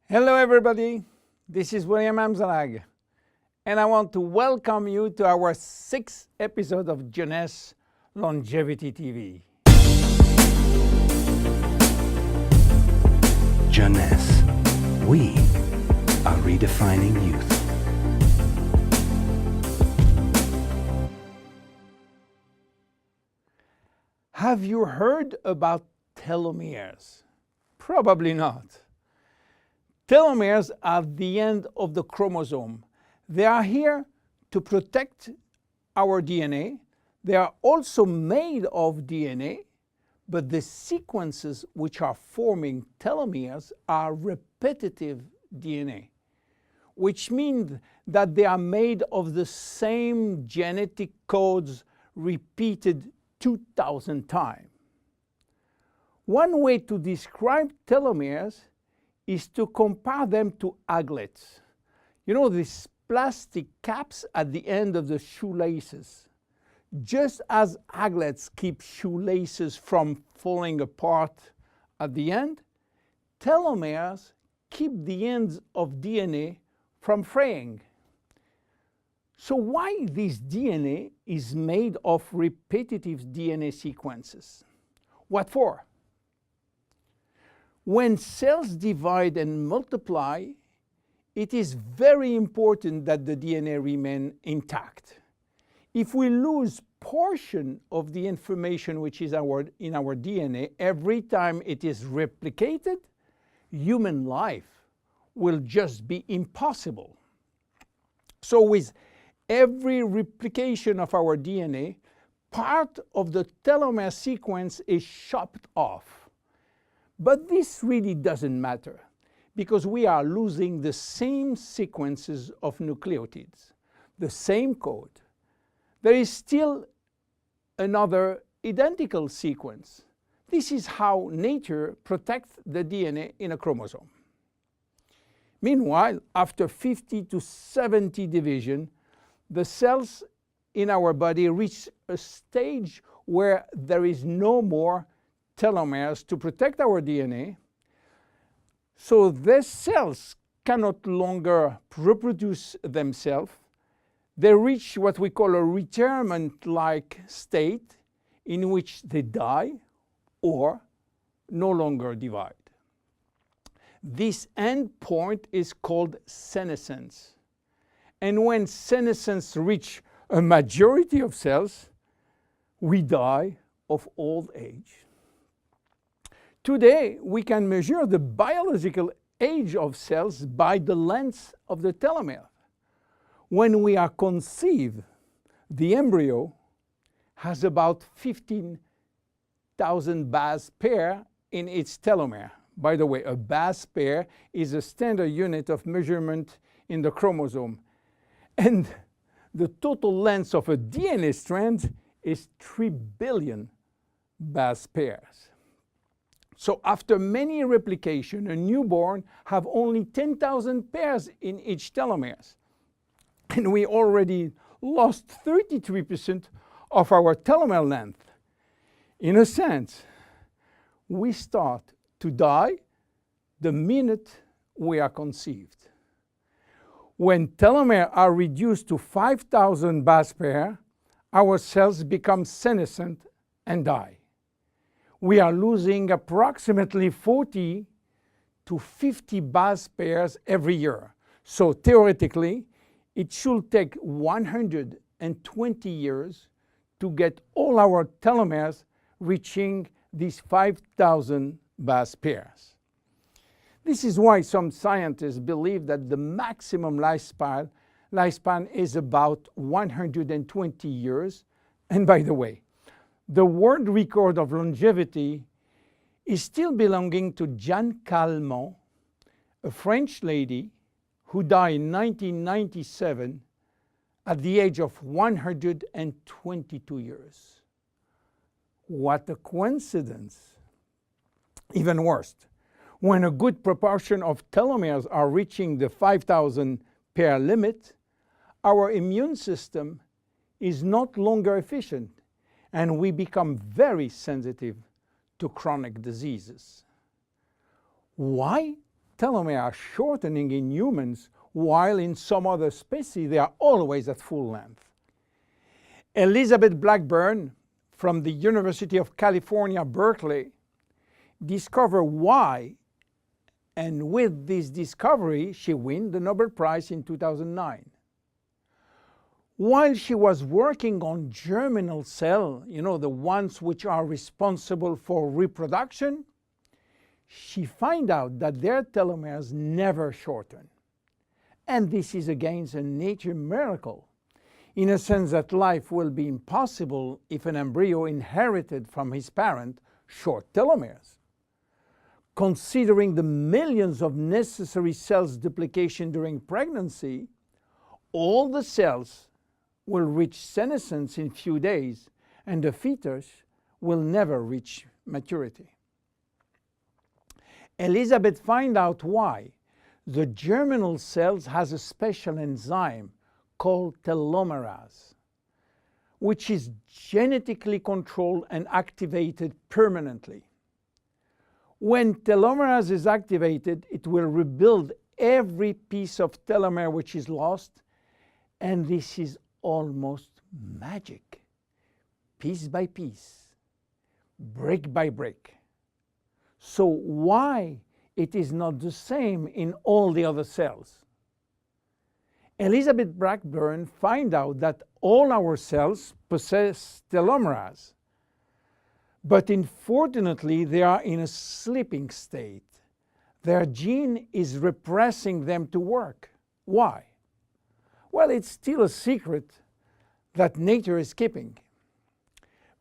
Hello everybody, this is William Anzallag, and I want to welcome you to our 6th episode of Jeunesse Longevidad TV. Jeunesse, we are redefining youth. Have you heard about telomeres? Probably not. Telomeres are the end of the chromosome. They are here to protect our DNA. They are also made of DNA, but the sequences which are forming telomeres are repetitive DNA, which means that they are made of the same genetic codes repeated 2,000 times. One way to describe telomeres is to compare them to aglets. You know, these plastic caps at the end of the shoelaces. Just as aglets keep shoelaces from falling apart at the end, telomeres keep the ends of DNA from fraying. So why this DNA is made of repetitive DNA sequences? What for? When cells divide and multiply, it is very important that the DNA remain intact. If we lose portion of the information which is in our DNA every time it is replicated, human life will just be impossible. So with every replication of our DNA, part of the telomere sequence is chopped off. But this really doesn't matter because we are losing the same sequences of nucleotides, the same code. There is still another identical sequence. This is how nature protects the DNA in a chromosome. Meanwhile, after 50 to 70 division, the cells in our body reach a stage where there is no more telomeres to protect our DNA, so these cells cannot longer reproduce themselves. They reach what we call a retirement-like state in which they die or no longer divide. This end point is called senescence. And when senescence reaches a majority of cells, we die of old age. Today, we can measure the biological age of cells by the length of the telomere. When we are conceived, the embryo has about 15,000 base pair in its telomere. By the way, a base pair is a standard unit of measurement in the chromosome. And the total length of a DNA strand is 3 billion base pairs. So after many replications, a newborn have only 10,000 pairs in each telomeres. And we already lost 33% of our telomere length. In a sense, we start to die the minute we are conceived. When telomeres are reduced to 5,000 base pairs, our cells become senescent and die. We are losing approximately 40 to 50 base pairs every year. So theoretically, it should take 120 years to get all our telomeres reaching these 5,000 base pairs. This is why some scientists believe that the maximum lifespan is about 120 years. And by the way, the world record of longevity is still belonging to Jeanne Calment, a French lady who died in 1997 at the age of 122 years. What a coincidence! Even worse, when a good proportion of telomeres are reaching the 5,000 pair limit, our immune system is not longer efficient, and we become very sensitive to chronic diseases. Why telomeres are shortening in humans, while in some other species they are always at full length. Elizabeth Blackburn from the University of California, Berkeley, discovered why, and with this discovery she won the Nobel Prize in 2009. While she was working on germinal cells, the ones which are responsible for reproduction, she found out that their telomeres never shorten. And this is again a nature miracle, in a sense that life will be impossible if an embryo inherited from his parent short telomeres. Considering the millions of necessary cells duplication during pregnancy, all the cells will reach senescence in few days, and the fetus will never reach maturity. Elizabeth found out why. The germinal cells has a special enzyme called telomerase, which is genetically controlled and activated permanently. When telomerase is activated, it will rebuild every piece of telomere which is lost, and this is almost magic. Piece by piece, brick by brick. So why it is not the same in all the other cells? Elizabeth Blackburn found out that all our cells possess telomerase, but unfortunately they are in a sleeping state. Their gene is repressing them to work. Why? Well, it's still a secret that nature is keeping.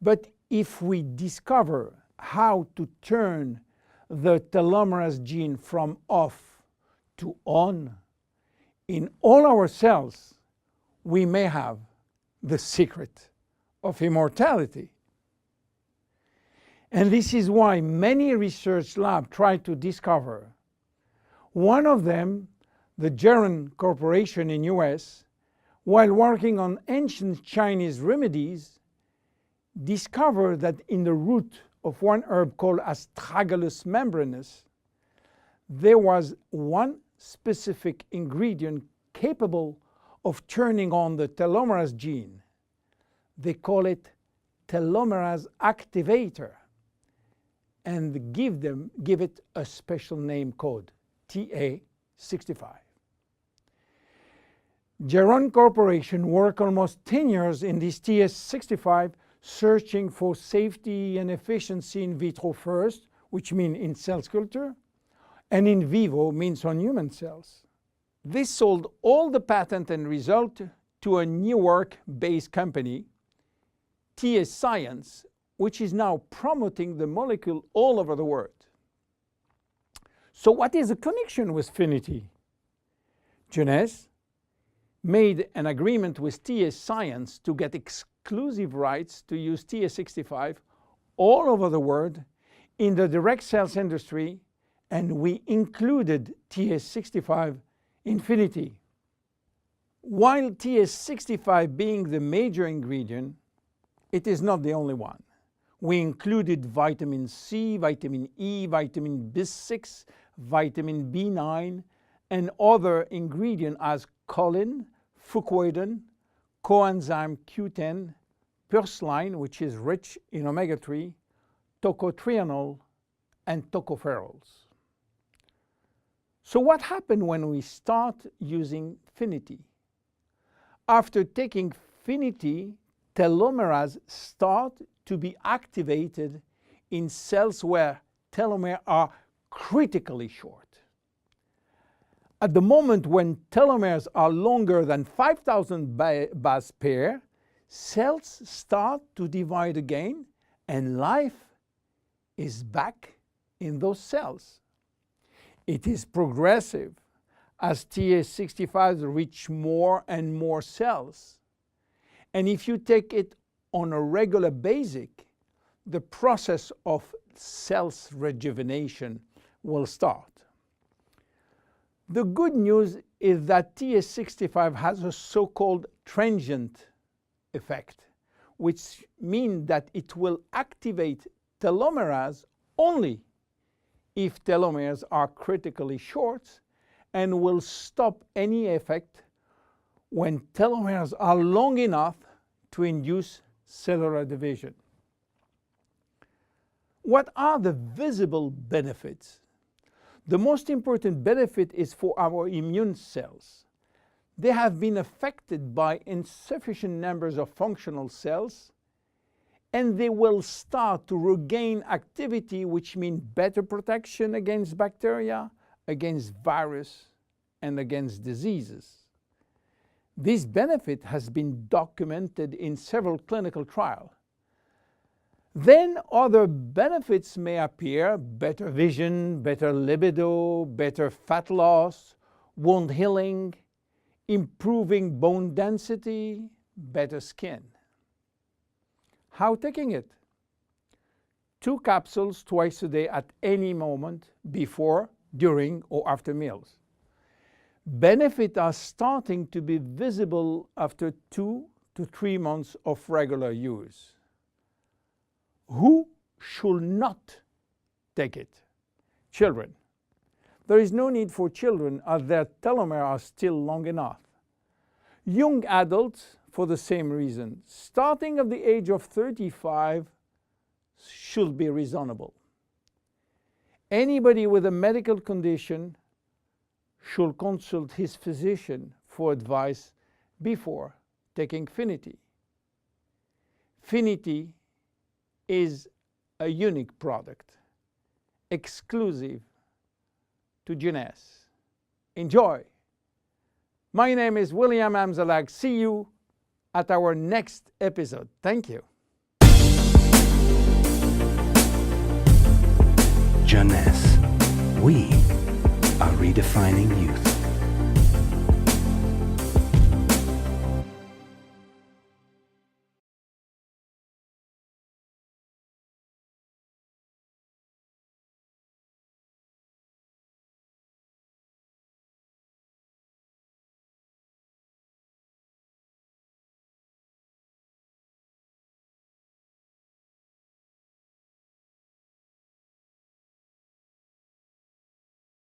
But if we discover how to turn the telomerase gene from off to on in all our cells, we may have the secret of immortality. And this is why many research labs try to discover. One of them, the Jeunesse Corporation in US, while working on ancient Chinese remedies, discovered that in the root of one herb called Astragalus membranus, there was one specific ingredient capable of turning on the telomerase gene. They call it telomerase activator, and give it a special name code, TA65. Jeunesse Corporation worked almost 10 years in this TA65, searching for safety and efficiency in vitro first, which means in cell culture, and in vivo means on human cells. This sold all the patent and result to a New York-based company, TA Science, which is now promoting the molecule all over the world. So what is the connection with Finiti? Jeunesse made an agreement with TA Science to get exclusive rights to use TA65 all over the world in the direct sales industry, and we included TA65 in Finiti. While TA65 being the major ingredient, it is not the only one. We included vitamin C, vitamin E, vitamin B6, vitamin B9, and other ingredients as choline, fucoidan, coenzyme Q10, purslane, which is rich in omega-3, tocotrienol, and tocopherols. So what happened when we start using Finiti? After taking Finiti, telomerase start to be activated in cells where telomeres are critically short. At the moment when telomeres are longer than 5,000 base pair, cells start to divide again, and life is back in those cells. It is progressive as TA65 reach more and more cells. And if you take it on a regular basis, the process of cells rejuvenation will start. The good news is that TA65 has a so-called transient effect, which means that it will activate telomerase only if telomeres are critically short and will stop any effect when telomeres are long enough to induce cellular division. What are the visible benefits? The most important benefit is for our immune cells. They have been affected by insufficient numbers of functional cells, and they will start to regain activity, which means better protection against bacteria, against virus, and against diseases. This benefit has been documented in several clinical trials. Then other benefits may appear: better vision, better libido, better fat loss, wound healing, improving bone density, better skin. How taking it? 2 capsules twice a day at any moment, before, during, or after meals. Benefits are starting to be visible after 2 to 3 months of regular use. Who should not take it? Children. There is no need for children, as their telomeres are still long enough. Young adults, for the same reason, starting at the age of 35, should be reasonable. Anybody with a medical condition should consult his physician for advice before taking Finiti. Finiti is a unique product, exclusive to Jeunesse. Enjoy! My name is William Anzallag. See you at our next episode. Thank you. Jeunesse. We are redefining youth.